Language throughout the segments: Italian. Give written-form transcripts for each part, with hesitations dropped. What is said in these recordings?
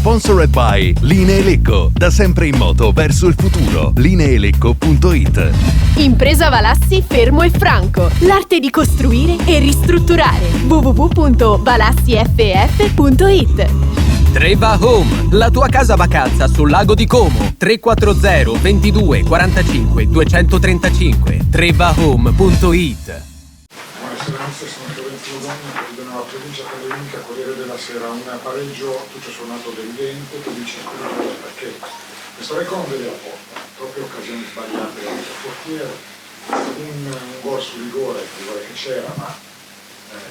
Sponsored by Linee Lecco, da sempre in moto verso il futuro. Lineelecco.it. Impresa Valassi Fermo e Franco, l'arte di costruire e ristrutturare. www.valassiff.it. Treva Home, la tua casa vacanza sul lago di Como. 340 22 45 235. trevahome.it. Sono Lorenzo Lugani, presidente della provincia accademica, Corriere della Sera. Un pareggio tutto sommato deludente, che dice perché questo record non vede la porta, troppe occasioni sbagliate dal portiere, un gol su rigore che c'era, ma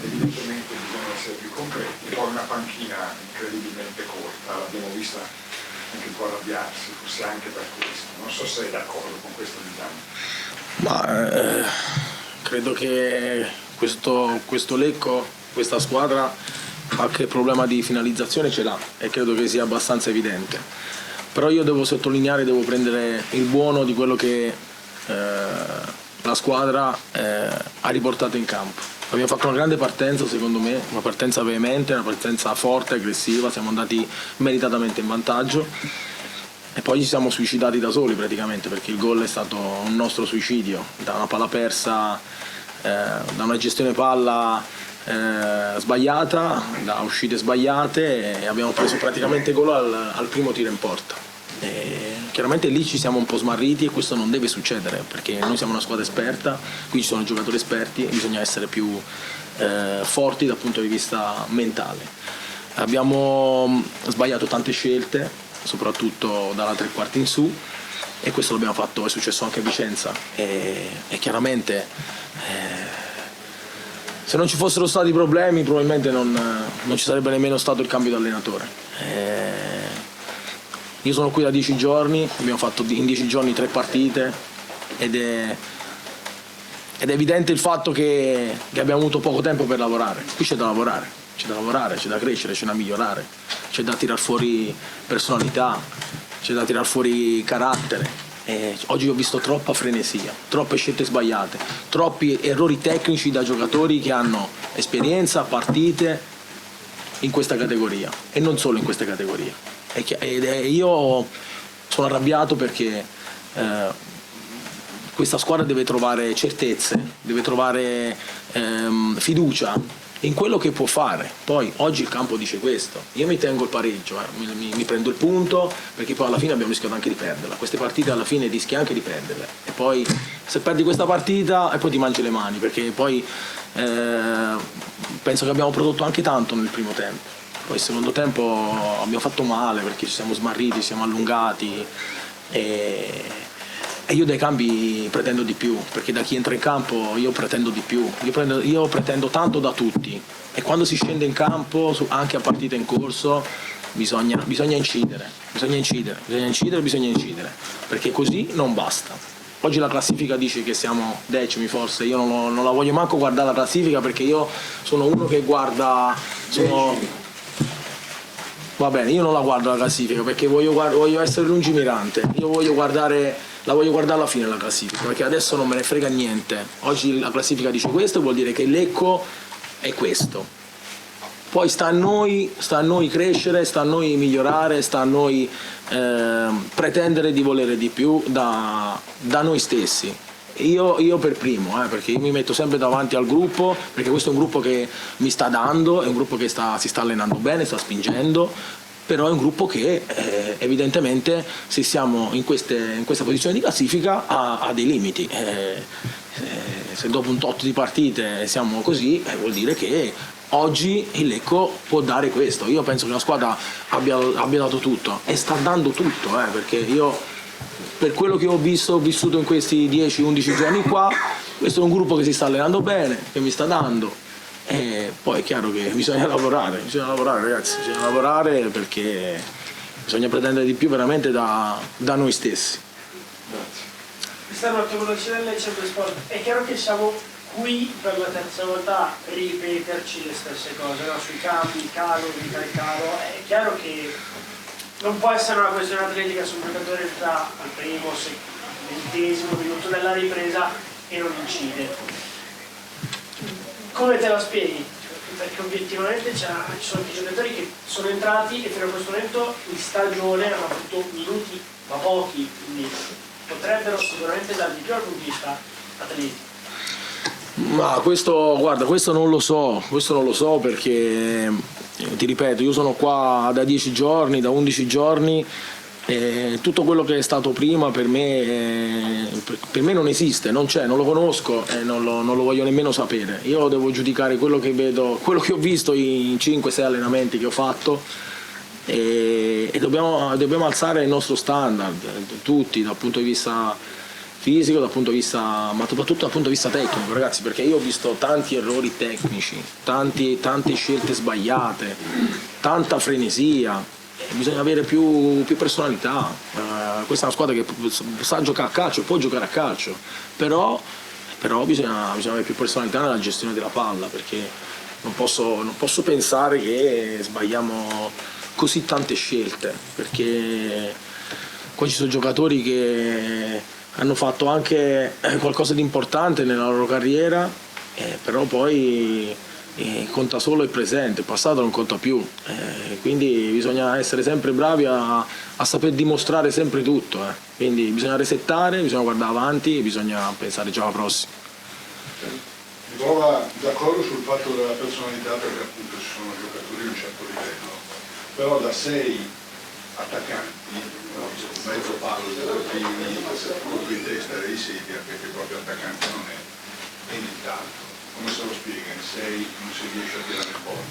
evidentemente bisogna essere più concreti. Poi una panchina incredibilmente corta, l'abbiamo vista anche un po' arrabbiarsi, forse anche per questo. Non so se è d'accordo con questo diciamo. Ma credo che questo Lecco, questa squadra, qualche problema di finalizzazione ce l'ha e credo che sia abbastanza evidente. Però io devo sottolineare, devo prendere il buono di quello che la squadra ha riportato in campo. Abbiamo fatto una grande partenza, secondo me, una partenza veemente, una partenza forte, aggressiva, siamo andati meritatamente in vantaggio e poi ci siamo suicidati da soli praticamente, perché il gol è stato un nostro suicidio, da una palla persa, da una gestione palla sbagliata, da uscite sbagliate, e abbiamo preso praticamente gol al primo tiro in porta. E chiaramente lì ci siamo un po' smarriti e questo non deve succedere, perché noi siamo una squadra esperta, qui ci sono giocatori esperti e bisogna essere più forti dal punto di vista mentale. Abbiamo sbagliato tante scelte, soprattutto dalla tre quarti in su, e questo l'abbiamo fatto, è successo anche a Vicenza e chiaramente se non ci fossero stati problemi probabilmente non ci sarebbe nemmeno stato il cambio di allenatore. Io sono qui da 10 giorni, abbiamo fatto in 10 giorni 3 partite ed è evidente il fatto che abbiamo avuto poco tempo per lavorare. Qui c'è da lavorare, c'è da crescere, c'è da migliorare, c'è da tirar fuori personalità, c'è da tirar fuori carattere. Oggi ho visto troppa frenesia, troppe scelte sbagliate, troppi errori tecnici da giocatori che hanno esperienza, partite in questa categoria e non solo in questa categoria. Io sono arrabbiato perché questa squadra deve trovare certezze, deve trovare fiducia in quello che può fare. Poi oggi il campo dice questo, io mi tengo il pareggio, mi prendo il punto, perché poi alla fine abbiamo rischiato anche di perderla, queste partite alla fine rischi anche di perderle e poi se perdi questa partita e poi ti mangi le mani, perché poi penso che abbiamo prodotto anche tanto nel primo tempo, poi il secondo tempo abbiamo fatto male perché ci siamo smarriti, ci siamo allungati e io dai cambi pretendo di più, perché da chi entra in campo io pretendo di più, io pretendo tanto da tutti e quando si scende in campo, anche a partita in corso, bisogna incidere, perché così non basta. Oggi la classifica dice che siamo decimi forse, io non la voglio manco guardare la classifica perché io sono uno che guarda... Va bene, io non la guardo la classifica perché voglio essere lungimirante, io voglio guardare alla fine la classifica, perché adesso non me ne frega niente. Oggi la classifica dice questo, vuol dire che il Lecco è questo. Poi sta a noi crescere, sta a noi migliorare, sta a noi pretendere di volere di più da noi stessi. Io per primo, perché io mi metto sempre davanti al gruppo, perché questo è un gruppo che mi sta dando, è un gruppo che si sta allenando bene, sta spingendo, però è un gruppo che evidentemente se siamo in questa posizione di classifica ha dei limiti. Se dopo un tot di partite siamo così, vuol dire che oggi il Lecco può dare questo. Io penso che la squadra abbia dato tutto e sta dando tutto, perché io per quello che ho vissuto in questi 10-11 giorni qua, questo è un gruppo che si sta allenando bene, che mi sta dando, e poi è chiaro che bisogna lavorare ragazzi, bisogna lavorare perché bisogna pretendere di più veramente da noi stessi. Grazie. Questa notte con l'Occidente c'è due sport, è chiaro che siamo qui per la terza volta a ripeterci le stesse cose, no? Sui campi, il calo, è chiaro che non può essere una questione atletica su un giocatore che sta al primo, 20° minuto della ripresa e non incide. Come te la spieghi? perché obiettivamente ci sono dei giocatori che sono entrati e fino a questo momento in stagione hanno avuto minuti ma pochi, quindi potrebbero sicuramente dargli più dal punto di vista atletico. Ma questo non lo so perché ti ripeto, io sono qua da 10 giorni, da 11 giorni. Tutto quello che è stato prima per me non esiste, non c'è, non lo conosco e non lo voglio nemmeno sapere. Io devo giudicare quello che vedo, quello che ho visto in 5-6 allenamenti che ho fatto e dobbiamo alzare il nostro standard, tutti, dal punto di vista fisico, ma soprattutto dal punto di vista tecnico, ragazzi, perché io ho visto tanti errori tecnici, tante scelte sbagliate, tanta frenesia. Bisogna avere più personalità. Questa è una squadra che sa giocare a calcio, può giocare a calcio, però bisogna avere più personalità nella gestione della palla, perché non posso pensare che sbagliamo così tante scelte, perché qua ci sono giocatori che hanno fatto anche qualcosa di importante nella loro carriera, però poi conta solo il presente, il passato non conta più, quindi bisogna essere sempre bravi a saper dimostrare sempre tutto, quindi bisogna resettare, bisogna guardare avanti e bisogna pensare già alla prossima. Mi trova d'accordo sul fatto della personalità, perché appunto ci sono giocatori di un certo livello, però da 6 attaccanti, mezzo palo della primi, colpo in testa dei sedia, perché proprio attaccante non è nient'altro. Come se lo spiega? In 6 non si riesce a tirare fuori.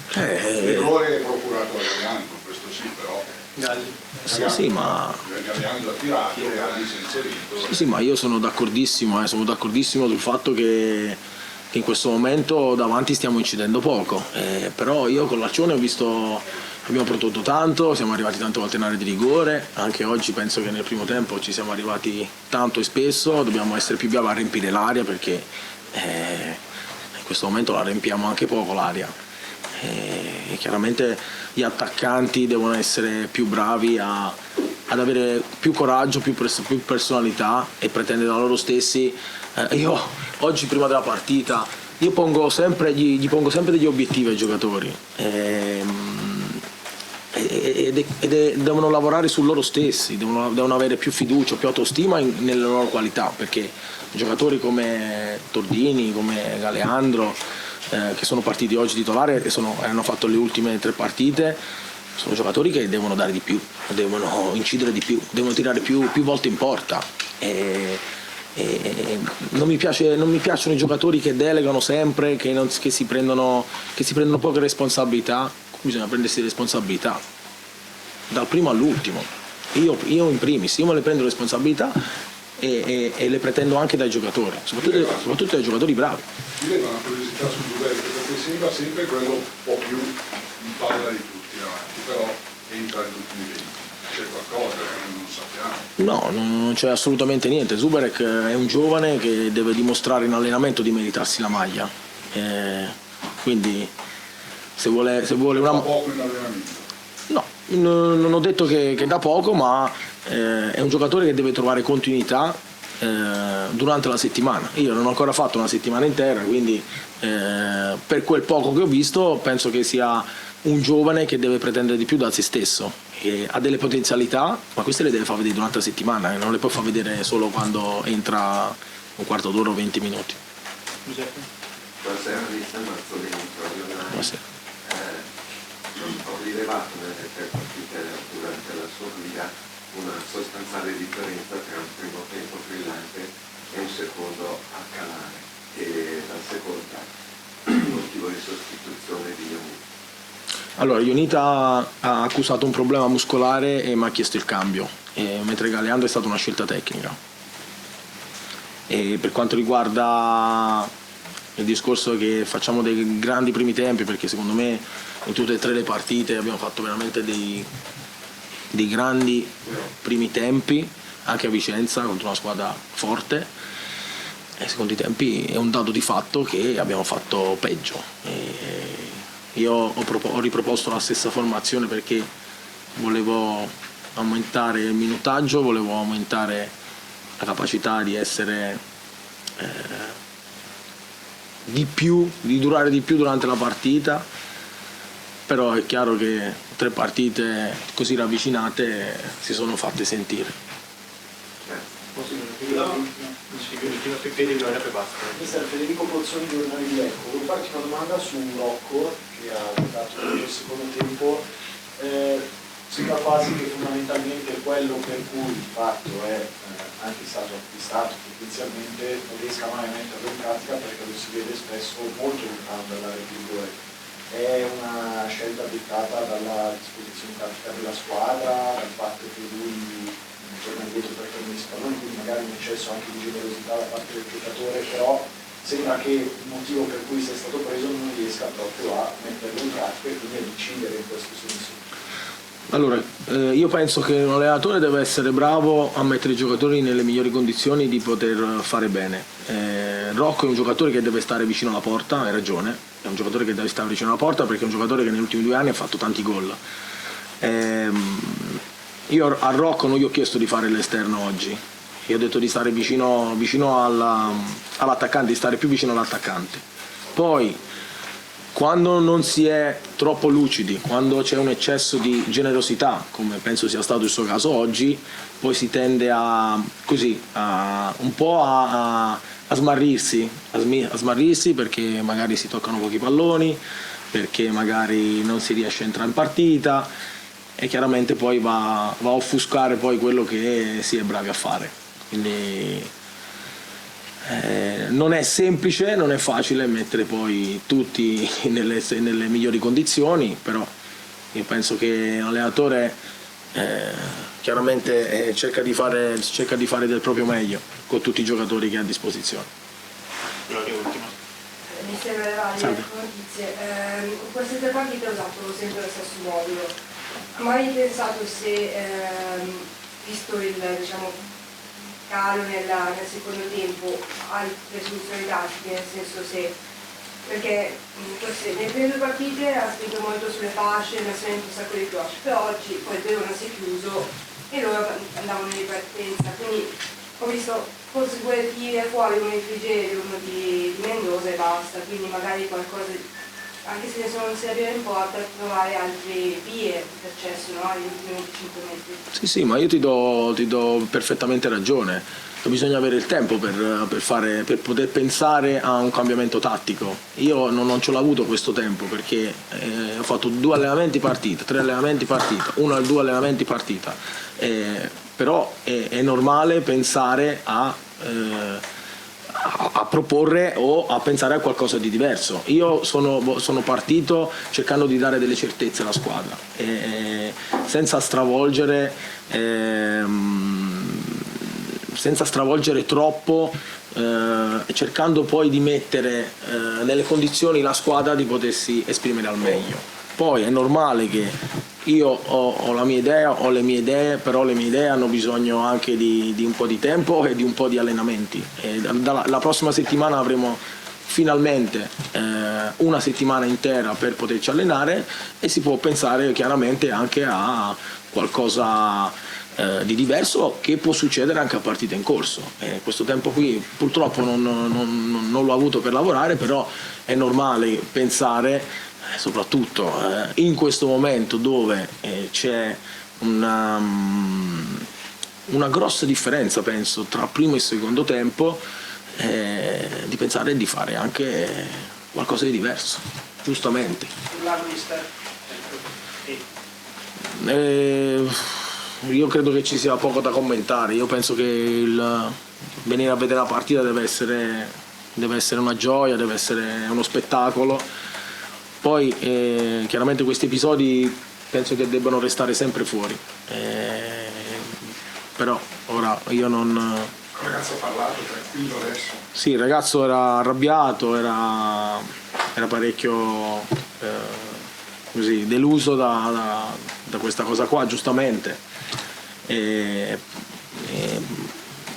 L'errore è procurato a Galeandro, questo sì, però Sì, ma Galeandro ha tirato, Galli si è inserito. sì, ma io sono d'accordissimo sul fatto che in questo momento davanti stiamo incidendo poco, però io con l'Accione ho visto, abbiamo prodotto tanto, siamo arrivati tante volte in area di rigore, anche oggi penso che nel primo tempo ci siamo arrivati tanto e spesso, dobbiamo essere più bravi a riempire l'area, perché in questo momento la riempiamo anche poco l'area. Chiaramente gli attaccanti devono essere più bravi ad avere più coraggio, più personalità e pretendere da loro stessi. Io oggi prima della partita gli pongo sempre degli obiettivi ai giocatori devono lavorare su loro stessi, devono avere più fiducia, più autostima nelle loro qualità, perché giocatori come Tordini, come Galeandro, che sono partiti oggi titolari e hanno fatto le ultime 3 partite, sono giocatori che devono dare di più, devono incidere di più, devono tirare più volte in porta. Non mi piacciono i giocatori che delegano sempre, che si prendono poche responsabilità. Bisogna prendersi responsabilità dal primo all'ultimo. Io in primis, io me le prendo responsabilità e le pretendo anche dai giocatori, soprattutto dai giocatori bravi. Mi leva una curiosità su Giuberto, perché sembra sempre quello un po' più in palla di tutti davanti, però entra negli ultimi 20. C'è qualcosa che non sappiamo? No, non c'è assolutamente niente. Zuberek è un giovane che deve dimostrare in allenamento di meritarsi la maglia, quindi se vuole una... Da poco in allenamento? No, non ho detto che da poco, ma è un giocatore che deve trovare continuità durante la settimana. Io non ho ancora fatto una settimana intera, quindi per quel poco che ho visto penso che sia un giovane che deve pretendere di più da se stesso, che ha delle potenzialità, ma queste le deve far vedere durante la settimana, non le può far vedere solo quando entra un quarto d'ora o 20 minuti. Buonasera, mister Mazzolini, Buonasera. Ho rilevato nelle 3 partite durante la sua guida una sostanziale differenza tra un primo tempo brillante e un secondo a calare, e dal secondo motivo di sostituzione di Ionita. Allora, Ionita ha accusato un problema muscolare e mi ha chiesto il cambio, mentre Galeandro è stata una scelta tecnica. E per quanto riguarda il discorso che facciamo dei grandi primi tempi, perché secondo me in tutte e 3 le partite abbiamo fatto veramente dei grandi primi tempi, anche a Vicenza contro una squadra forte, e secondo i tempi è un dato di fatto che abbiamo fatto peggio. Io ho riproposto la stessa formazione perché volevo aumentare il minutaggio, volevo aumentare la capacità di essere di durare di più durante la partita, però è chiaro che 3 partite così ravvicinate si sono fatte sentire. Mister Federico Pozzoni, giornale di Lecco. Volevo farti una domanda su Rocco, che ha giocato nel secondo tempo. Sembra quasi che fondamentalmente quello per cui il fatto è anche stato acquistato potenzialmente non riesca mai a metterlo in pratica, perché lo si vede spesso molto lontano dall'area di rigore. È una scelta dettata dalla disposizione tattica della squadra, dal fatto che lui torna indietro per prendere i palloni, quindi magari un eccesso anche di generosità da parte del giocatore, però sembra che il motivo per cui sia stato preso non riesca proprio a metterlo in pratica e quindi ad incidere in questo senso. Allora, io penso che un allenatore deve essere bravo a mettere i giocatori nelle migliori condizioni di poter fare bene. Rocco è un giocatore che deve stare vicino alla porta, hai ragione, è un giocatore che deve stare vicino alla porta perché è un giocatore che negli ultimi 2 anni ha fatto tanti gol. Io a Rocco non gli ho chiesto di fare l'esterno oggi, io ho detto di stare vicino all'attaccante, di stare più vicino all'attaccante. Poi quando non si è troppo lucidi, quando c'è un eccesso di generosità, come penso sia stato il suo caso oggi, poi si tende un po' a smarrirsi perché magari si toccano pochi palloni, perché magari non si riesce a entrare in partita e chiaramente poi va a offuscare poi quello che si è bravi a fare. Quindi non è semplice, non è facile mettere poi tutti nelle migliori condizioni, però io penso che l'allenatore chiaramente cerca di fare del proprio meglio con tutti i giocatori che ha a disposizione. Mi sembra varie notizie. In queste 3 partite ho usato sempre lo stesso modulo. Mai pensato se, visto il calo nel secondo tempo, altre soluzioni tattiche, nel senso se, perché nelle prime 2 partite ha spinto molto sulle fasce, ne ha segnato un sacco di cross, però oggi poi il Verona si è chiuso e loro andavano in ripartenza, quindi ho visto forse vuole tirare fuori uno di Frigerio, uno di Mendoza e basta, quindi magari qualcosa, anche se non si arriva in porta, trovare altre vie di accesso, no? Agli ultimi 25 metri. Sì, ma io ti do perfettamente ragione. Bisogna avere il tempo per poter pensare a un cambiamento tattico. Io non ce l'ho avuto questo tempo perché ho fatto 2 allenamenti partita, 3 allenamenti partita, 1 o 2 allenamenti partita. Però è normale pensare a proporre o a pensare a qualcosa di diverso. Io sono partito cercando di dare delle certezze alla squadra, senza stravolgere troppo, cercando poi di mettere nelle condizioni la squadra di potersi esprimere al meglio. Poi è normale che io ho la mia idea, ho le mie idee, però le mie idee hanno bisogno anche di un po' di tempo e di un po' di allenamenti. La prossima settimana avremo finalmente una settimana intera per poterci allenare e si può pensare chiaramente anche a qualcosa di diverso che può succedere anche a partita in corso. Questo tempo qui purtroppo non l'ho avuto per lavorare, però è normale pensare, soprattutto in questo momento dove c'è una grossa differenza, penso, tra primo e secondo tempo, di pensare di fare anche qualcosa di diverso, giustamente. Io credo che ci sia poco da commentare. Io penso che il venire a vedere la partita deve essere una gioia, deve essere uno spettacolo. Poi chiaramente questi episodi penso che debbano restare sempre fuori, però ora io non... Il ragazzo ha parlato, tranquillo adesso? Sì, il ragazzo era arrabbiato, era parecchio così deluso da questa cosa qua, giustamente.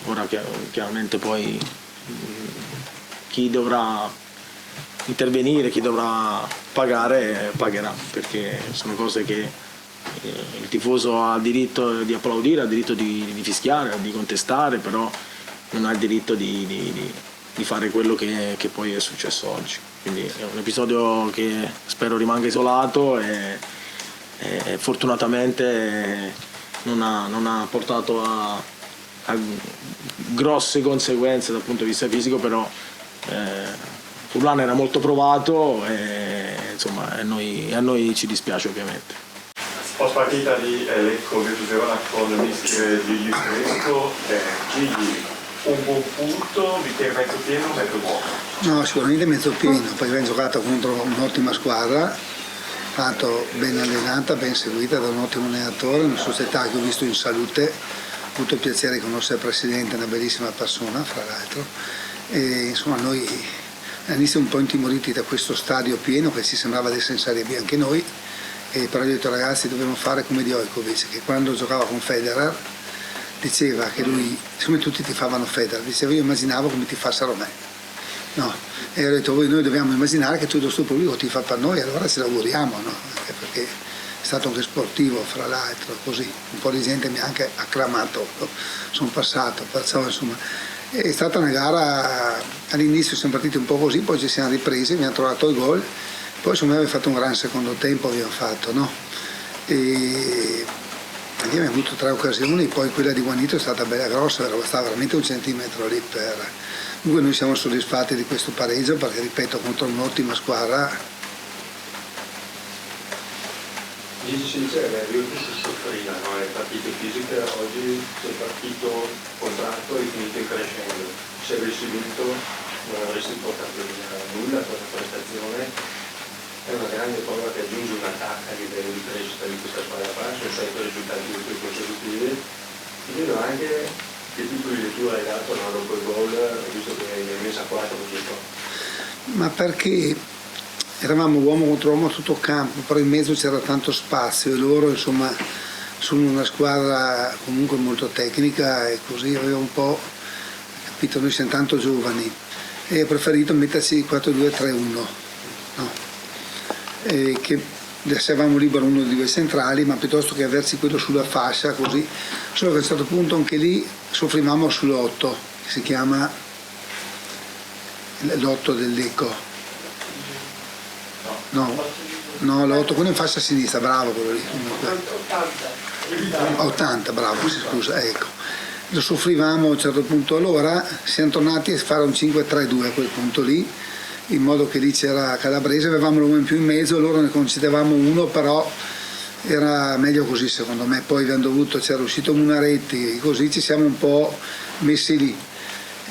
Ora chiaramente poi chi dovrà intervenire, chi dovrà pagare pagherà, perché sono cose che il tifoso ha il diritto di applaudire, ha il diritto di fischiare, di contestare, però non ha il diritto di di fare quello che poi è successo oggi. Quindi è un episodio che spero rimanga isolato e fortunatamente non ha portato a grosse conseguenze dal punto di vista fisico, però Furlan era molto provato e insomma a noi ci dispiace ovviamente. Post partita di Lecco Virtus Verona con il mister Gigli Fresco, Gigli un buon punto, bicchiere mezzo pieno o mezzo vuoto? No, sicuramente mezzo pieno, perché abbiamo giocato contro un'ottima squadra, tanto ben allenata, ben seguita da un ottimo allenatore, una società che ho visto in salute, ho avuto il piacere di conoscere il presidente, una bellissima persona fra l'altro, e insomma noi all'inizio un po' intimoriti da questo stadio pieno che ci sembrava di essere in Serie B anche noi, e però io ho detto ragazzi dobbiamo fare come Djokovic, che quando giocava con Federer diceva che lui, siccome tutti tifavano Federer, diceva io immaginavo come tifassero me, no? E ho detto noi dobbiamo immaginare che tutto questo pubblico tifa per noi, allora ce l'auguriamo, no? Anche perché è stato anche sportivo fra l'altro, così un po' di gente mi ha anche acclamato, sono passato, perciò insomma è stata una gara, all'inizio siamo partiti un po' così, poi ci siamo ripresi, abbiamo trovato il gol, poi insomma abbiamo fatto un gran secondo tempo, abbiamo fatto, no? E abbiamo avuto 3 occasioni, poi quella di Juanito è stata bella grossa, bastava veramente 1 centimetro lì per... Comunque noi siamo soddisfatti di questo pareggio perché, ripeto, contro un'ottima squadra. Gigi si dice che Virtus soffriva, no? Le partite fisiche, oggi sei partito contratto e finito in crescendo. Se avessi vinto non avresti portato via nulla per la prestazione. È una grande prova che aggiunge un attacco a livello di crescita di questa squadra qua, sono 7 risultati più consecutivi. Ti chiedo anche che tipo di lettura hai dato dopo il gol, visto che hai messo a 4 giusto? Ma perché eravamo uomo contro uomo a tutto il campo, però in mezzo c'era tanto spazio e loro insomma sono una squadra comunque molto tecnica e così aveva un po', capito, noi siamo tanto giovani e ho preferito metterci 4-2-3-1, no? E che lasciavamo libero uno dei 2 centrali, ma piuttosto che averci quello sulla fascia così, solo che a un certo punto anche lì soffrivamo sull'8, che si chiama l'8 del Lecco. No, l'8, quello in fascia sinistra, bravo quello lì. 80, bravo, scusa, ecco. Lo soffrivamo a un certo punto, allora siamo tornati a fare un 5-3-2 a quel punto lì, in modo che lì c'era Calabrese, avevamo l'uomo in più in mezzo, loro ne concedevamo uno, però era meglio così secondo me, poi abbiamo dovuto, c'era uscito Munaretti, così ci siamo un po' messi lì.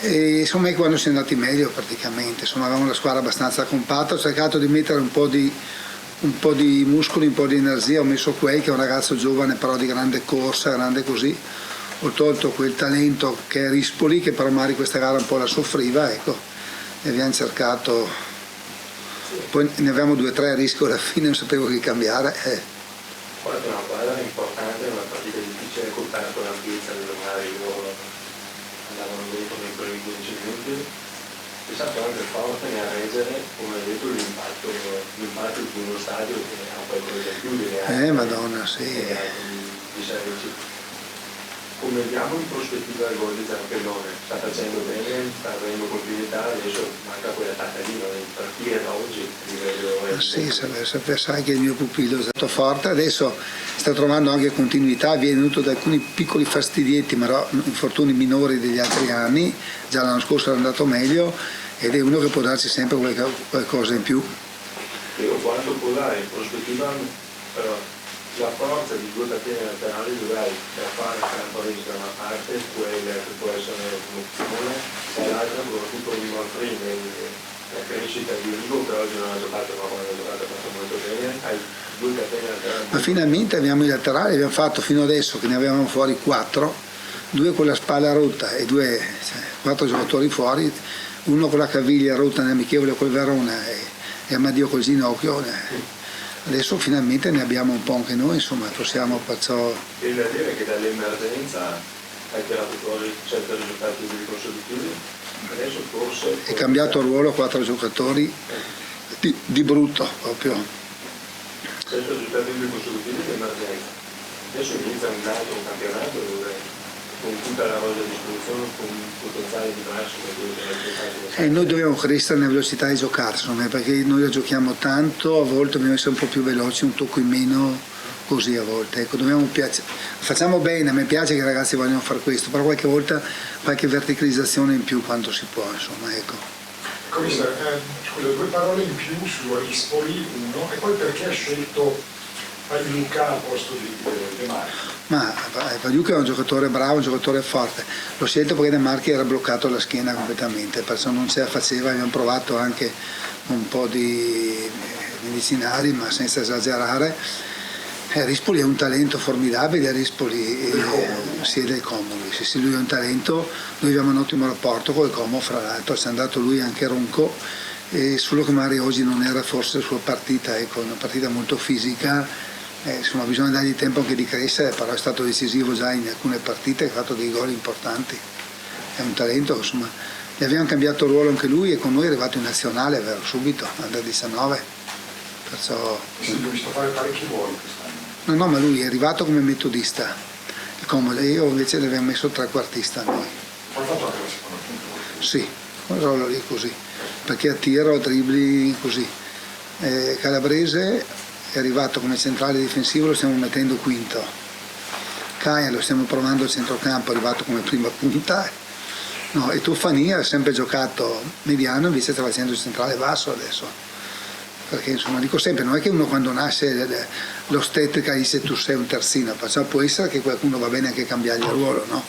E insomma è quando siamo andati meglio praticamente, insomma avevamo una squadra abbastanza compatta, ho cercato di mettere un po' di muscoli, un po' di energia, ho messo Quay che è un ragazzo giovane però di grande corsa, grande così, ho tolto quel talento che è Rispoli che però magari questa gara un po' la soffriva, ecco. E abbiamo cercato, poi ne avevamo 2-3 a rischio alla fine, non sapevo chi cambiare. Guarda, è una squadra importante, una partita difficile, colpito la pizza del Mario, andavano dentro nei primi 15 minuti, è stato anche forte a reggere, come hai detto, l'impatto di uno stadio che ha qualcosa di più delle altre. Madonna, sì. Di Serie C. Come vediamo in prospettiva il gol di Zampellone, sta facendo bene, sta avendo continuità, adesso manca quell'attaccadino di partire da oggi a livello. Sì, sai che il mio pupillo è stato forte, adesso sta trovando anche continuità, viene venuto da alcuni piccoli fastidietti, ma infortuni minori degli altri anni, già l'anno scorso era andato meglio ed è uno che può darci sempre qualcosa in più. Io quanto può dare in prospettiva, però la forza di 2 catene laterali dovrai da fare Camporese da una parte, quella che può essere un'opzione, e l'altra soprattutto un Manfrini, la crescita di Rigo che oggi non ha giocato, ma quando ha giocato ha fatto molto bene, hai 2 catene laterali. Ma finalmente abbiamo i laterali, abbiamo fatto fino adesso che ne avevamo fuori 4, 2 con la spalla rotta e 4 giocatori fuori, uno con la caviglia rotta nell'amichevole col Verona e Amadio col ginocchio. Adesso finalmente ne abbiamo un po' anche noi, insomma possiamo perciò... E da dire che dall'emergenza hai tirato fuori 7 risultati consecutivi, adesso forse... È cambiato ruolo a 4 giocatori di brutto proprio. 7 risultati consecutivi di emergenza. Adesso inizia un campionato dove con tutta la rosa a disposizione, con un potenziale diverso da quello che era il Noi dobbiamo crescere nella velocità di giocare, secondo me, perché noi la giochiamo tanto, a volte dobbiamo essere un po' più veloci, un tocco in meno, così a volte. Ecco, facciamo bene, a me piace che i ragazzi vogliono fare questo, però qualche volta qualche verticalizzazione in più quando si può, insomma, ecco. Mister, scusa, 2 parole in più su Rispoli, uno, e poi perché ha scelto Pagliuca al posto di De Marchi? Ma Pagliuca è un giocatore bravo, un giocatore forte. L'ho scelto perché De Marchi era bloccato alla schiena completamente, perciò non ce la faceva, abbiamo provato anche un po' di medicinali, ma senza esagerare. Rispoli è un talento formidabile, Rispoli sì, del Como, sì, lui è un talento, noi abbiamo un ottimo rapporto con il Como, fra l'altro ci è andato lui anche Ronco, e solo che magari oggi non era forse la sua partita, ecco, una partita molto fisica, insomma bisogna dargli tempo anche di crescere, però è stato decisivo già in alcune partite, ha fatto dei gol importanti, è un talento, insomma, gli abbiamo cambiato ruolo anche lui e con noi è arrivato in nazionale, vero, subito, under 19, perciò... Sì, ho visto fare parecchi ruoli quest'anno. No, ma lui è arrivato come metodista, il Como, io invece l'abbiamo messo trequartista noi. Ha fatto anche la seconda punta? Sì, quel ruolo lì così, perché a tiro, a dribbling, così. Calabrese è arrivato come centrale difensivo, lo stiamo mettendo quinto. Caia lo stiamo provando a centrocampo, è arrivato come prima punta. No, e Tufania ha sempre giocato mediano, invece sta facendo il centrale basso adesso. Perché insomma dico sempre, non è che uno quando nasce l'ostetrica dice tu sei un terzino, perciò può essere che qualcuno va bene anche cambiare il ruolo, no?